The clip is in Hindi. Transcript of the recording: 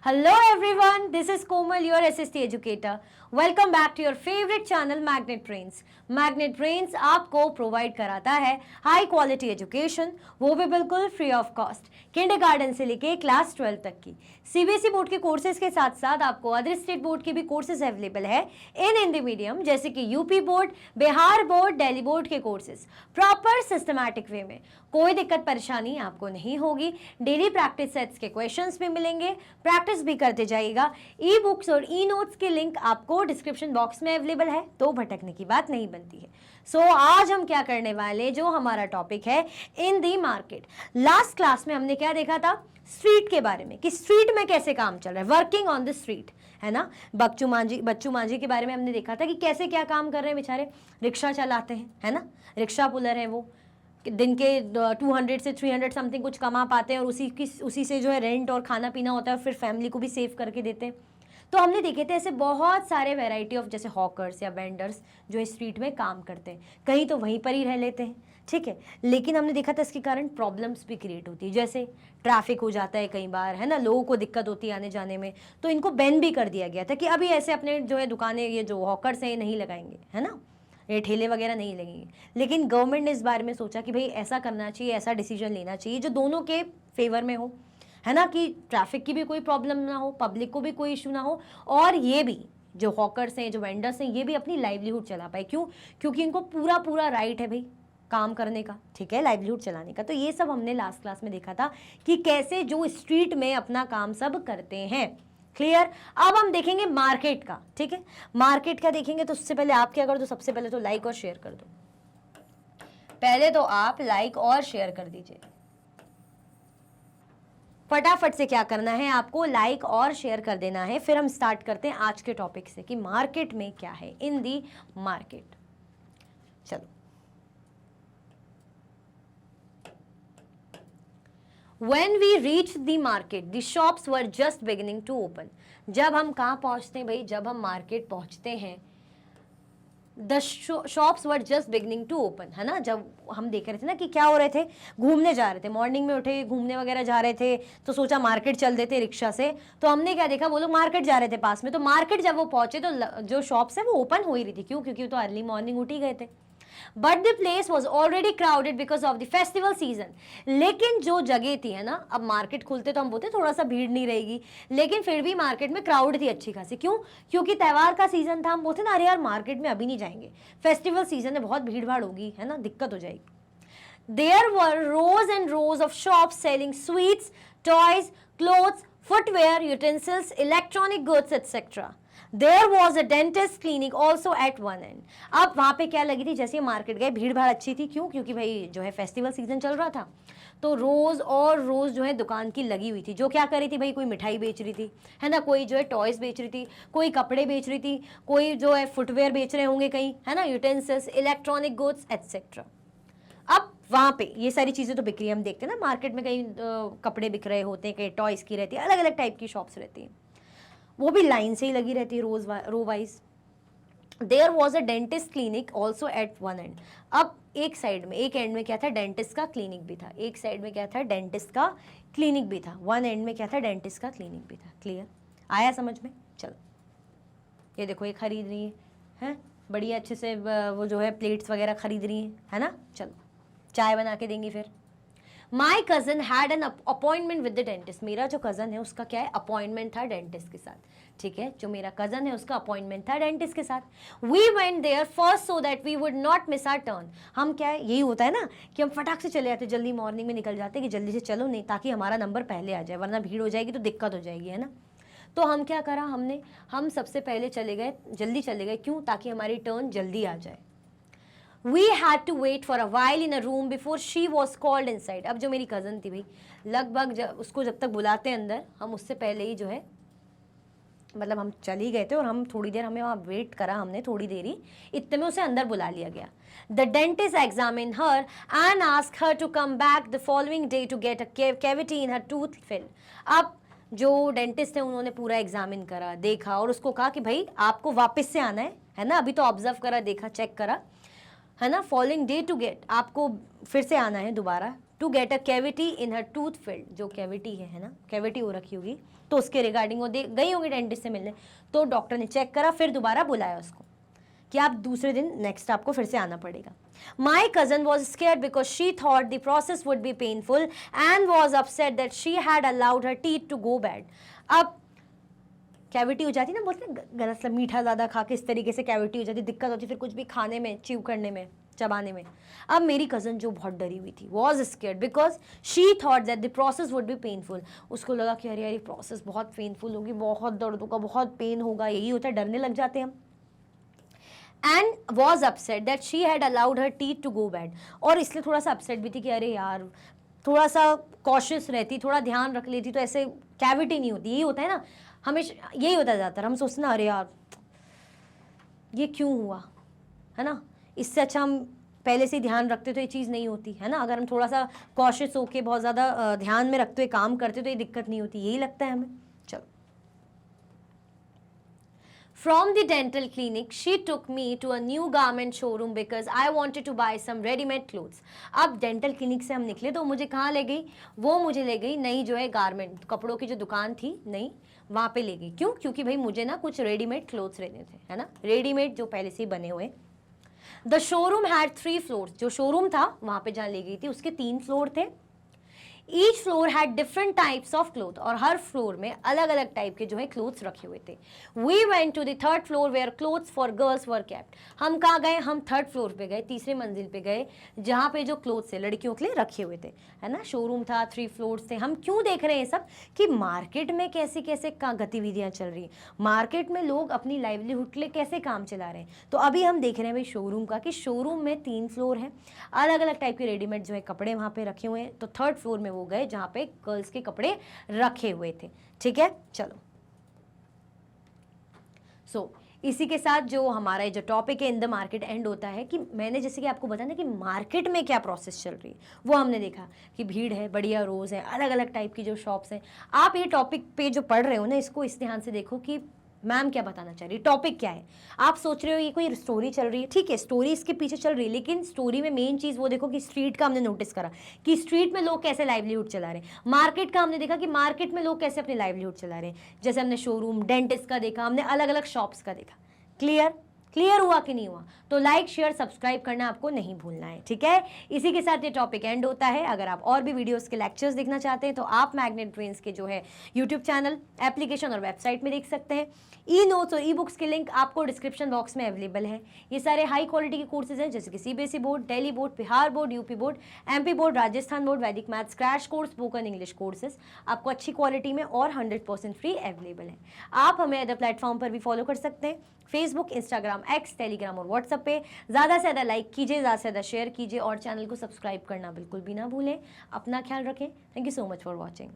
Hello everyone, this is Komal, your SST educator. Welcome back to your favorite channel Magnet Brains. Magnet Brains आपको प्रोवाइड कराता है हाई क्वालिटी एजुकेशन, वो भी बिल्कुल फ्री ऑफ कॉस्ट, किंडरगार्टन से लेके क्लास 12 तक की। सीबीएसई बोर्ड के कोर्सेज के साथ साथ आपको अदर स्टेट बोर्ड के भी कोर्सेज अवेलेबल है इन हिंदी मीडियम, जैसे कि UP board, Bihar board, Delhi board के कोर्सेज प्रॉपर सिस्टमैटिक वे में। कोई दिक्कत परेशानी आपको नहीं होगी। डेली प्रैक्टिस सेट्स के क्वेश्चंस भी मिलेंगे, प्रैक्टिस भी करते जाइएगा। ई बुक्स और ई नोट्स के लिंक आपको डिस्क्रिप्शन बॉक्स में अवेलेबल है, तो भटकने की बात नहीं बनती है। सो आज हम क्या करने वाले, जो हमारा टॉपिक है इन दी मार्केट। लास्ट क्लास में हमने क्या देखा था, स्ट्रीट के बारे में, कि स्ट्रीट में कैसे काम चल रहा है, वर्किंग ऑन द स्ट्रीट, है ना। बच्चू मांझी के बारे में हमने देखा था कि कैसे क्या काम कर रहे हैं बेचारे, रिक्शा चलाते हैं, है ना, रिक्शा पुलर है वो, दिन के 200 से 300 समथिंग कुछ कमा पाते हैं और उसी से जो है रेंट और खाना पीना होता है, फिर फैमिली को भी सेव करके देते हैं। तो हमने देखे थे ऐसे बहुत सारे वैरायटी ऑफ जैसे हॉकर्स या वेंडर्स जो स्ट्रीट में काम करते हैं, कहीं तो वहीं पर ही रह लेते हैं, ठीक है। लेकिन हमने देखा था इसके कारण प्रॉब्लम्स भी क्रिएट होती है, जैसे ट्रैफिक हो जाता है कई बार, है ना, लोगों को दिक्कत होती है आने जाने में। तो इनको बैन भी कर दिया गया था कि अभी ऐसे अपने जो है दुकानें, ये जो हॉकर्स हैं ये नहीं लगाएंगे, है ना, ये ठेले वगैरह नहीं लगेंगे। लेकिन गवर्नमेंट ने इस बारे में सोचा कि भाई ऐसा करना चाहिए, ऐसा डिसीजन लेना चाहिए जो दोनों के फेवर में हो, है ना, कि ट्रैफिक की भी कोई प्रॉब्लम ना हो, पब्लिक को भी कोई इशू ना हो, और ये भी जो हॉकर्स हैं, जो वेंडर्स हैं, ये भी अपनी लाइवलीहुड चला पाए। क्यों? क्योंकि इनको पूरा राइट है भाई काम करने का, ठीक है, लाइवलीहुड चलाने का। तो ये सब हमने लास्ट क्लास में देखा था कि कैसे जो स्ट्रीट में अपना काम सब करते हैं। क्लियर? अब हम देखेंगे मार्केट का, ठीक है। मार्केट का देखेंगे तो उससे पहले आप क्या कर दो, सबसे पहले तो लाइक और शेयर कर दो। पहले तो आप लाइक और शेयर कर दीजिए फटाफट से। क्या करना है आपको, लाइक और शेयर कर देना है। फिर हम स्टार्ट करते हैं आज के टॉपिक से कि मार्केट में क्या है, इन दी मार्केट। चलो, When we reached the market, the shops were just beginning to open. जब हम कहाँ पहुँचते हैं भाई, जब हम मार्केट पहुँचते हैं, the shops were just beginning to open, है ना। जब हम देख रहे थे ना कि क्या हो रहे थे, घूमने जा रहे थे, मॉर्निंग में उठे, घूमने वगैरह जा रहे थे, तो सोचा मार्केट चल देते रिक्शा से। तो हमने क्या देखा, वो लोग मार्केट जा रहे थे पास में, तो मार्केट जब वो पहुंचे तो जो शॉप्स है वो ओपन हो ही रही थी। क्यों? क्योंकि वो तो अर्ली मॉर्निंग उठ ही गए थे। But the place was already crowded because of the festival season. लेकिन जो जगह थी, है ना, अब मार्केट खुलते तो हम बोलते थोड़ा सा भीड़ नहीं रहेगी, लेकिन फिर भी मार्केट में क्राउड थी अच्छी खासी। क्यों? क्योंकि त्यौहार का सीजन था। हम बोलते ना, अरे यार मार्केट में अभी नहीं जाएंगे, फेस्टिवल सीजन है, बहुत भीड़ भाड़ होगी, है ना, दिक्कत हो जाएगी। There were rows and rows of shops selling sweets, toys, clothes, footwear, utensils, electronic goods etcetera. There was a dentist clinic also at one end. अब वहाँ पे क्या लगी थी, जैसे मार्केट गए भीड़ भाड़ अच्छी थी। क्यों? क्योंकि भाई जो है फेस्टिवल सीजन चल रहा था, तो रोज और रोज जो है दुकान की लगी हुई थी। जो क्या कर रही थी भाई, कोई मिठाई बेच रही थी, है ना, कोई जो है टॉयज बेच रही थी, कोई कपड़े बेच रही थी, कोई जो है फुटवेयर बेच रहे होंगे कहीं, है ना, यूटेंसिल्स, इलेक्ट्रॉनिक गुड्स एटसेट्रा। अब वहाँ पे ये सारी चीज़ें तो बिक रही है, हम देखते हैं ना मार्केट में कहीं कपड़े बिक रहे होते हैं, कहीं टॉयज़ की रहती है, अलग अलग टाइप की शॉप्स रहती हैं, वो भी लाइन से ही लगी रहती है, row wise. There was a dentist clinic also at one end. अब एक साइड में, एक एंड में क्या था, डेंटिस्ट का क्लिनिक भी था। एक साइड में क्या था, डेंटिस्ट का क्लिनिक भी था। वन एंड में क्या था, डेंटिस्ट का क्लिनिक भी था। क्लियर? आया समझ में? चलो, ये देखो ये खरीद रही है बढ़िया अच्छे से, वो जो है प्लेट्स वगैरह खरीद रही है ना। चलो, चाय बना के देंगी फिर। My cousin had an appointment with the dentist. मेरा जो कज़न है उसका क्या है, अपॉइंटमेंट था डेंटिस्ट के साथ, ठीक है। जो मेरा कज़न है उसका अपॉइंटमेंट था डेंटिस्ट के साथ। We went there first so that we would not miss our turn. हम क्या है, यही होता है ना कि हम फटाक से चले जाते, जल्दी मॉर्निंग में निकल जाते कि जल्दी से चलो, नहीं ताकि हमारा नंबर पहले आ जाए, वरना भीड़ हो जाएगी तो दिक्कत हो जाएगी, है ना। तो हम क्या करा, हम सबसे पहले चले गए, जल्दी चले गए। क्यों? ताकि हमारी टर्न जल्दी आ जाए। We had to wait for a while in a room before she was called inside. अब जो मेरी कज़न थी भाई, लगभग उसको जब तक बुलाते अंदर, हम उससे पहले ही जो है, मतलब हम चली गए थे और हम थोड़ी देर, हमें वहाँ वेट करा हमने थोड़ी देर ही, इतने में उसे अंदर बुला लिया गया। The dentist examined her and asked her to come back the following day to get a cavity in her tooth filled. अब जो डेंटिस्ट है उन्होंने पूरा एग्जामिन करा, देखा और उसको कहा कि भाई आपको वापस से आना है ना, अभी तो ऑब्जर्व करा, देखा, चेक करा, है ना, फॉलोइंग डे टू गेट, आपको फिर से आना है दोबारा to get a cavity in her tooth filled, जो कैविटी है ना, कैविटी हो रखी होगी, तो उसके रिगार्डिंग वो गई होगी डेंटिस्ट से मिलने, तो डॉक्टर ने चेक करा, फिर दोबारा बुलाया उसको कि आप दूसरे दिन नेक्स्ट आपको फिर से आना पड़ेगा. My cousin was scared because she thought the process would be painful and was upset that she had allowed her teeth to go bad. अब कैविटी हो जाती ना, बोलते हैं गलत मीठा ज़्यादा खा के इस तरीके से कैविटी हो जाती, दिक्कत होती फिर कुछ भी खाने में, च्यू करने में, चबाने में. अब मेरी कज़न जो बहुत डरी हुई थी, was scared because she thought that the process would be painful. उसको लगा कि अरे यार ये प्रोसेस बहुत पेनफुल होगी, बहुत दर्द होगा, बहुत पेन होगा, यही होता है, डरने लग जाते हैं हम. And was upset that she had allowed her teeth to go bad. और इसलिए थोड़ा सा अपसेट भी थी कि अरे यार थोड़ा सा कॉशियस रहती, थोड़ा ध्यान रख लेती तो ऐसे कैविटी नहीं होती. यही होता है ना, हमेशा यही होता है ज़्यादातर, हम सोचते ना अरे यार ये क्यों हुआ, है ना, इससे अच्छा हम पहले से ही ध्यान रखते तो ये चीज़ नहीं होती, है ना. अगर हम थोड़ा सा कॉशियस होके बहुत ज़्यादा ध्यान में रखते हुए काम करते तो ये दिक्कत नहीं होती, यही लगता है हमें. चलो. From the dental clinic, she took me to a new garment showroom because I wanted to buy some ready-made clothes. अब डेंटल क्लिनिक से हम निकले तो मुझे कहाँ ले गई, वो मुझे ले गई नई जो है गारमेंट, कपड़ों की जो दुकान थी नई, वहाँ पे ले गई. क्यों? क्योंकि भाई मुझे ना कुछ रेडीमेड क्लोथ्स लेने थे, है ना, रेडीमेड जो पहले से ही बने हुए. The showroom had 3 floors. जो शोरूम था वहाँ पे जहाँ ले गई थी उसके 3 फ्लोर थे. Each floor had different types of cloth, और हर फ्लोर में अलग अलग टाइप के जो है क्लोथ्स रखे हुए थे. We went to the third floor where clothes for girls were kept. हम कहाँ गए, हम थर्ड फ्लोर पे गए, तीसरी मंजिल पे गए, जहाँ पे जो क्लोथ्स थे लड़कियों के लिए रखे हुए थे, है ना. शोरूम था, 3 फ्लोर्स थे. हम क्यों देख रहे हैं सब कि मार्केट में कैसे कैसे गतिविधियाँ चल रही हैं, मार्केट में लोग अपनी लाइवलीहुड के लिए कैसे काम चला रहे हैं. तो अभी हम देख रहे हैं भाई शोरूम का, कि शोरूम में 3 फ्लोर है, अलग अलग टाइप के रेडीमेड जो है कपड़े वहाँ पे रखे हुए हैं. तो थर्ड फ्लोर में वो गए जहाँ पे गर्ल्स के कपड़े रखे हुए थे. ठीक है, चलो. सो इसी के साथ जो हमारा जो टॉपिक है इन द मार्केट एंड होता है, कि मैंने जैसे कि आपको बताया कि मार्केट में क्या प्रोसेस चल रही है वो हमने देखा, कि भीड़ है, बढ़िया रोज़ है, अलग अलग टाइप की जो शॉप्स हैं. आप ये टॉपिक पे जो पढ़ रहे हो ना, इसको इस ध्यान से देखो कि मैम क्या बताना चाह रही है, टॉपिक क्या है. आप सोच रहे हो ये कोई स्टोरी चल रही है, ठीक है, स्टोरी इसके पीछे चल रही है, लेकिन स्टोरी में मेन चीज़ वो देखो कि स्ट्रीट का हमने नोटिस करा कि स्ट्रीट में लोग कैसे लाइवलीहुड चला रहे हैं. मार्केट का हमने देखा कि मार्केट में लोग कैसे अपनी लाइवलीहुड चला रहे हैं. जैसे हमने शोरूम, डेंटिस्ट का देखा, हमने अलग अलग शॉप्स का देखा. क्लियर हुआ कि नहीं हुआ? तो लाइक, शेयर, सब्सक्राइब करना आपको नहीं भूलना है. ठीक है, इसी के साथ ये टॉपिक एंड होता है. अगर आप और भी वीडियोस के लेक्चर्स देखना चाहते हैं तो आप मैग्नेट ब्रेन्स के जो है यूट्यूब चैनल, एप्लीकेशन और वेबसाइट में देख सकते हैं. ई नोट्स और ई बुक्स के लिंक आपको डिस्क्रिप्शन बॉक्स में अवेलेबल है. ये सारे हाई क्वालिटी के कोर्सेज हैं, जैसे कि CBSE board, Delhi board, Bihar board, UP board, MP board, Rajasthan board, वैदिक maths crash course, spoken English courses आपको अच्छी क्वालिटी में और 100% फ्री अवेलेबल है. आप हमें अदर प्लेटफॉर्म पर भी फॉलो कर सकते हैं, फेसबुक, इंस्टाग्राम, एक्स, टेलीग्राम और व्हाट्सएप पे. ज़्यादा से ज़्यादा लाइक कीजिए, ज़्यादा से ज़्यादा शेयर कीजिए और चैनल को सब्सक्राइब करना बिल्कुल भी ना भूलें. अपना ख्याल रखें. Thank you so much for watching.